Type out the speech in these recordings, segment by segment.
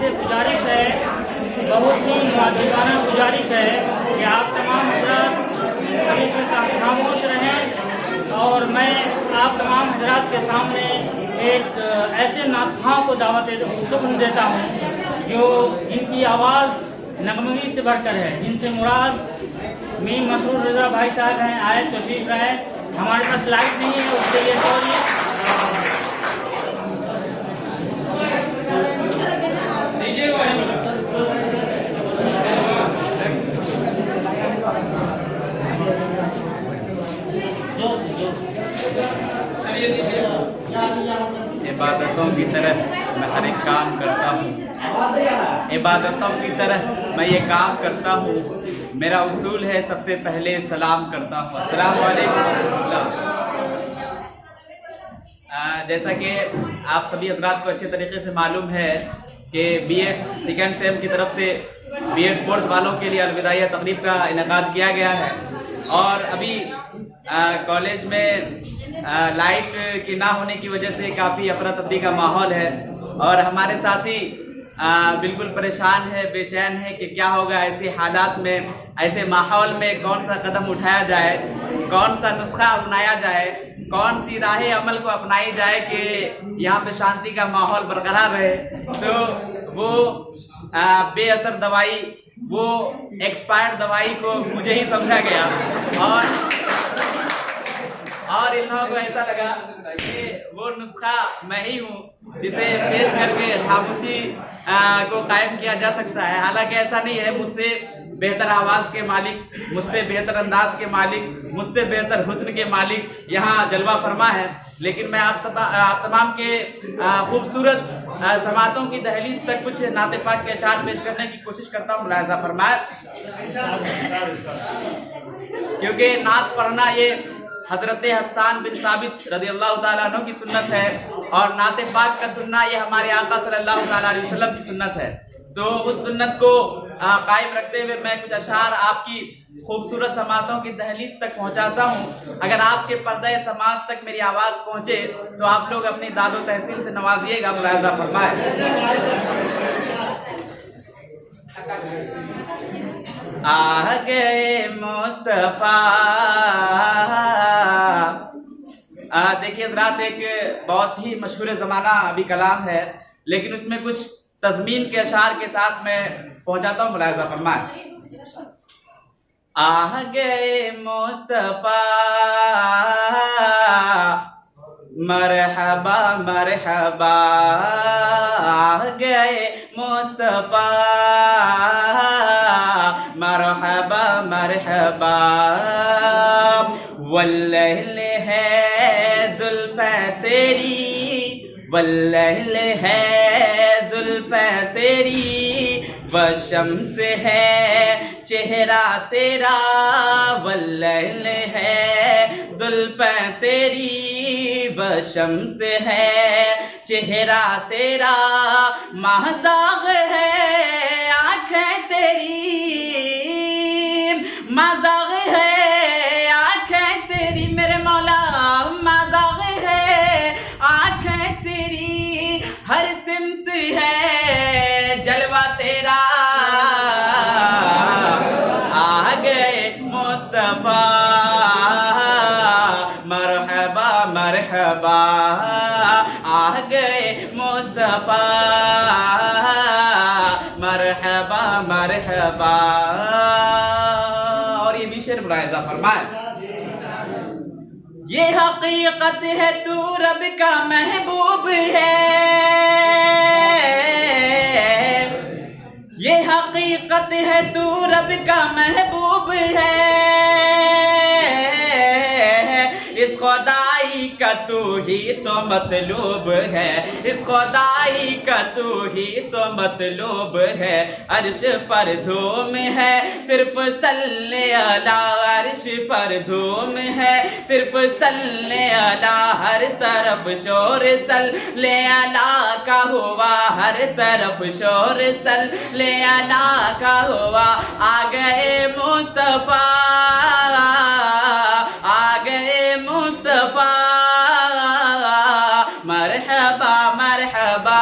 आपसे गुजारिश है, बहुत ही मादरगाना गुजारिश है कि आप तमाम हजरात खामोश रहें और मैं आप तमाम हजरात के सामने एक ऐसे नातखां को दावत सुखन देता हूँ जो जिनकी आवाज़ नगमगी से बढ़कर है, जिनसे मुराद मीर मसरूर रज़ा भाई साहब हैं। आए तशरीफ लाए, हमारे पास लाइट नहीं है, उसके लिए सॉरी। इबादतों की तरह मैं हर एक काम करता हूँ, इबादतों की तरह मैं ये काम करता हूँ। मेरा उसूल है सबसे पहले सलाम करता हूँ, अस्सलाम वालेकुम। जैसा कि आप सभी हजरात को अच्छे तरीके से मालूम है कि बीएड सेकेंड सेम की तरफ से बीएड कोर्स वालों के लिए अलविदाइया तकरीब का इनेकाद किया गया है और अभी कॉलेज में लाइट की ना होने की वजह से काफ़ी अफरा तफरी का माहौल है और हमारे साथी बिल्कुल परेशान है, बेचैन है कि क्या होगा ऐसे हालात में, ऐसे माहौल में कौन सा कदम उठाया जाए, कौन सा नुस्खा अपनाया जाए, कौन सी राह अमल को अपनाई जाए कि यहाँ पे शांति का माहौल बरकरार रहे। तो वो बेअसर दवाई, वो एक्सपायर्ड दवाई को मुझे ही समझा गया और इन लोगों को ऐसा लगा कि वो नुस्खा मैं ही हूँ जिसे पेश करके खामोशी को कायम किया जा सकता है। हालांकि ऐसा नहीं है, मुझसे बेहतर आवाज़ के मालिक, मुझसे बेहतर अंदाज के मालिक, मुझसे बेहतर हुस्न के मालिक यहाँ जलवा फरमा है। लेकिन मैं आप तमाम के खूबसूरत समातों की दहलीज तक कुछ नाते पाक के अशार पेश करने की कोशिश करता हूँ, मुलाहिजा फरमाए। क्योंकि नात पढ़ना ये हजरत हसन बिन साबित रज़ियल्लाहु ताला अन्हु की सुन्नत है और नाते पाक का सुनना ये हमारे आका सल्लल्लाहु ताला अलैहि वसल्लम की सुन्नत है। तो उस सुन्नत को कायम रखते हुए मैं कुछ अशार आपकी खूबसूरत समातों की दहलीज तक पहुंचाता हूं। अगर आपके पर्दे समात तक मेरी आवाज़ पहुंचे तो आप लोग अपनी दादो तहसील से नवाजिएगा, मुलाहिजा फरमाए। आ गए मुस्तफा। देखिए हज़रात, एक बहुत ही मशहूर ज़माना अभी कलाम है, लेकिन उसमें कुछ तज़मीन के अशार के साथ मैं पहुंचाता हूँ, मुलाहिजा फरमाए। आ गए मुस्तफा मरहबा मरहबा, आ गए मुस्तफा मरहबा मरहबा। वल्लैल है जुल्फ़े तेरी, वल्लैल है जुल्फ़े तेरी, वशम्स है चेहरा तेरा, वल्लैल है जुल्फ़े तेरी, वशम्स है चेहरा तेरा। महज़ाग है आँखें तेरी, मज़ाग है आँखें तेरी मेरे मौला, मज़ाग है आँखें तेरी, हर सिमत है जलवा तेरा। आ गए मुस्तफा मरहबा मरहबा, आ गए मुस्तफा मरहबा मरहबा। और ये भी शेर मुलाहिजा फरमाए। ये हकीकत है तू रब का महबूब है, ये हकीकत है तू रब का महबूब है, इस खुदाई का तू ही तो मतलूब है, इस खुदाई का तू ही तो मतलूब है। अर्श पर धूम है सिर्फ सल्ले अला, अर्श पर धूम है सिर्फ सल्ले अला, हर तरफ शोर सल्ले अला का हुआ, हर तरफ शोर सल्ले अला का हुआ। आ गए मुस्तफा, आ गए मुस्तफा मरहबा मरहबा,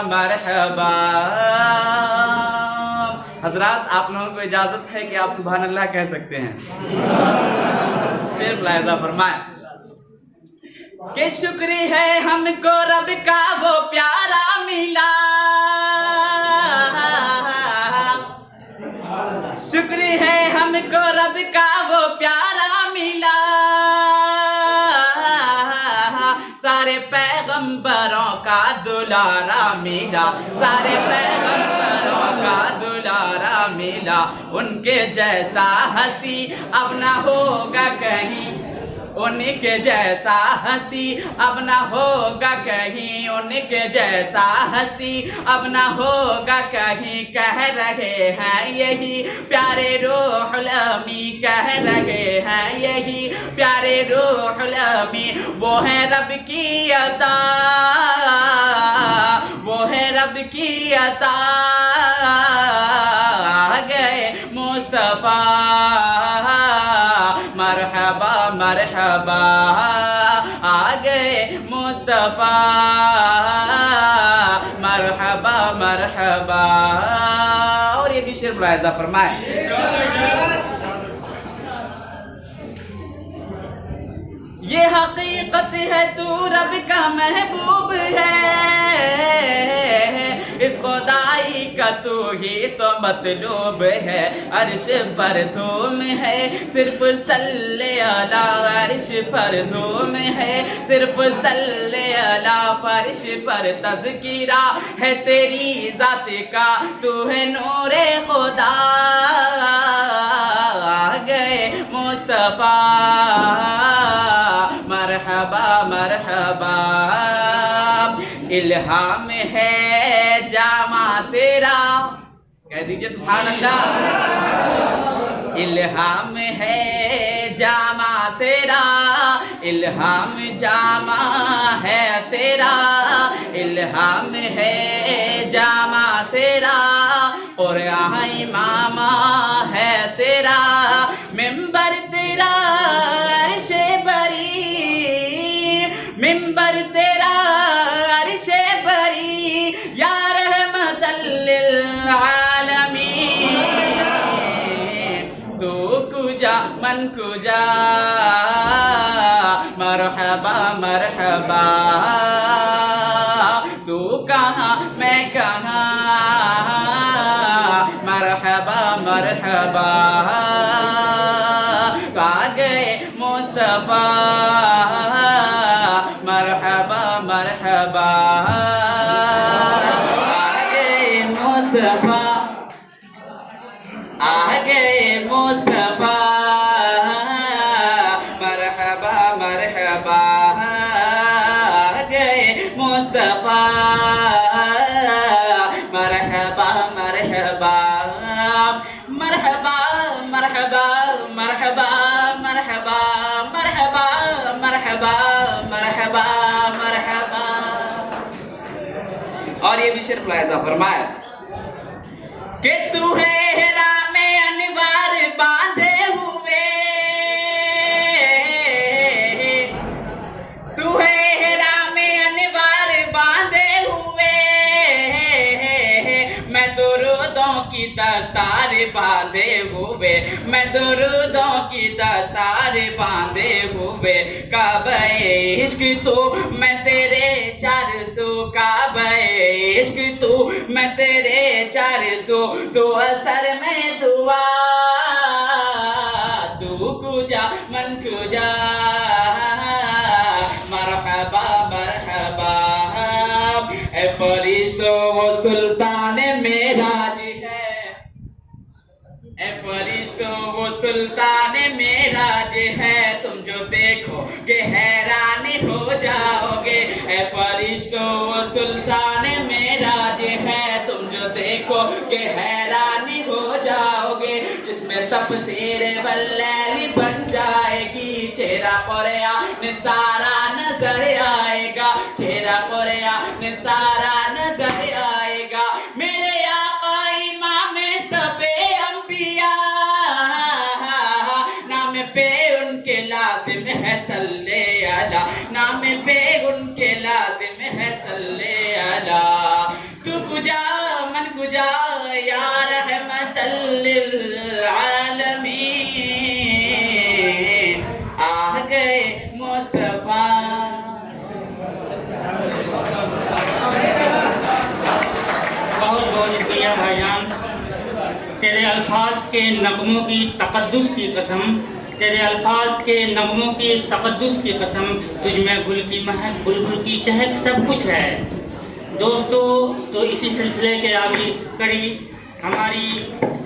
मरहबा। हजरात, आप लोगों को इजाजत है कि आप सुभान अल्लाह कह सकते हैं। शेर मुलाहिजा फरमाए कि शुक्र है हमको रब का वो प्यारा मिला, शुक्र है हमको रब का वो प्यारा मिला, सारे पैगंबरों का दुलारा मिला, सारे पैगंबरों का दुलारा मिला, उनके जैसा हंसी अब ना होगा कहीं, उनके जैसा हंसी अब ना होगा कहीं, उनके जैसा हंसी अब ना होगा कहीं, कह रहे हैं यही प्यारे रूहुल अमी, कह रहे हैं यही प्यारे रूहुल अमी। वो है रब की अता, वो है रब की अता, गए मुस्तफा मरहबा मरहबा, आ गए मुस्तफा मरहबा मरहबा। और ये भी शेर मुलाहिजा फरमाए, ये हकीकत है तू रब का महबूब है, इस खुदाई का तू ही तो मतलूब है, अर्श पर धूम है सिर्फ सल्ले अला, अर्श पर धूम है सिर्फ सल्ले अला, फर्श पर तज़किरा है तेरी जात का, तू है नूरे खुदा, आ गए मुस्तफा मरहबा मरहबा। इल्हाम है जामा तेरा, कह दीजिए सुभान अल्लाह। इल्हाम है जामा तेरा, इल्हाम जामा है तेरा, इल्हाम है जामा तेरा, क़ुरआन इमामा है तेरा, मिंबर तेरा अर्शे बरी, मिंबर तेरा अर्शे बरी, या रहमतल लिल आलमीन, तू कुजा मन कुजा मरहबा मरहबा, तू कहाँ मैं कहाँ मरहबा मरहबा, आ गए मुस्तफा मरहबा मरहबा, आ गए मुस्तफा, आ गए मुस्तफा मरहबा मरहबा, आ गए मुस्तफा मरहबा मरहबा, मरहबा मरहबा मरहबा मरहबा मरहबा मरहबा मरहबा मरहबा। और ये भी शेर मुलाहिजा फरमाया कि तू है हेरा में अनवार बांधे हुए, तू है हेरा में अनवार बांधे हुए, मैं दुरूदों की दस्तार बांधे हुए, मैं दुरूदों की दस्तार बांधे हुए, काबे इश्क तू मैं तेरे 400, काबे इश्क तू मैं तेरे 400, तू असर में दुआ, तू कुजा मन कुजा मरहबा मरहबा। ए फरिश्तों वो सुल्तान मेराज है, ए फरिश्तों वो सुल्तान मेराज है, तुम जो देखो कि हैरान हो जाओगे, ए फरिश्तों वो सुल्तान मेराज है, तुम जो देखो कि हैरान हो जाओगे, जिसमें तफसीर वल्लैली बन जाएगी, चेहरा कुरान सारा नजर आएगा, चेहरा कुरान सारा नजर आएगा, मेरे आका इमाम सबे अंबिया, नाम पे उनके लाजिम है सल्ले अला, नाम पे उनके लाजिम है सल्ले अला। जा या रहमतल लिल आलमीन, आ गए मुस्तफा। बहुत बहुत शुक्रिया भाईजान। तेरे अल्फाज के नगमों की तकद्दुस की कसम, तेरे अल्फाज के नगमों की तकद्दुस की कसम, तुझ में गुल की महक, बुलबुल की चहक सब कुछ है। दोस्तों, तो इसी सिलसिले के आगे कड़ी हमारी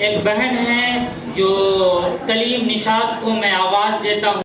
एक बहन है जो कलीम निशात को मैं आवाज़ देता हूँ।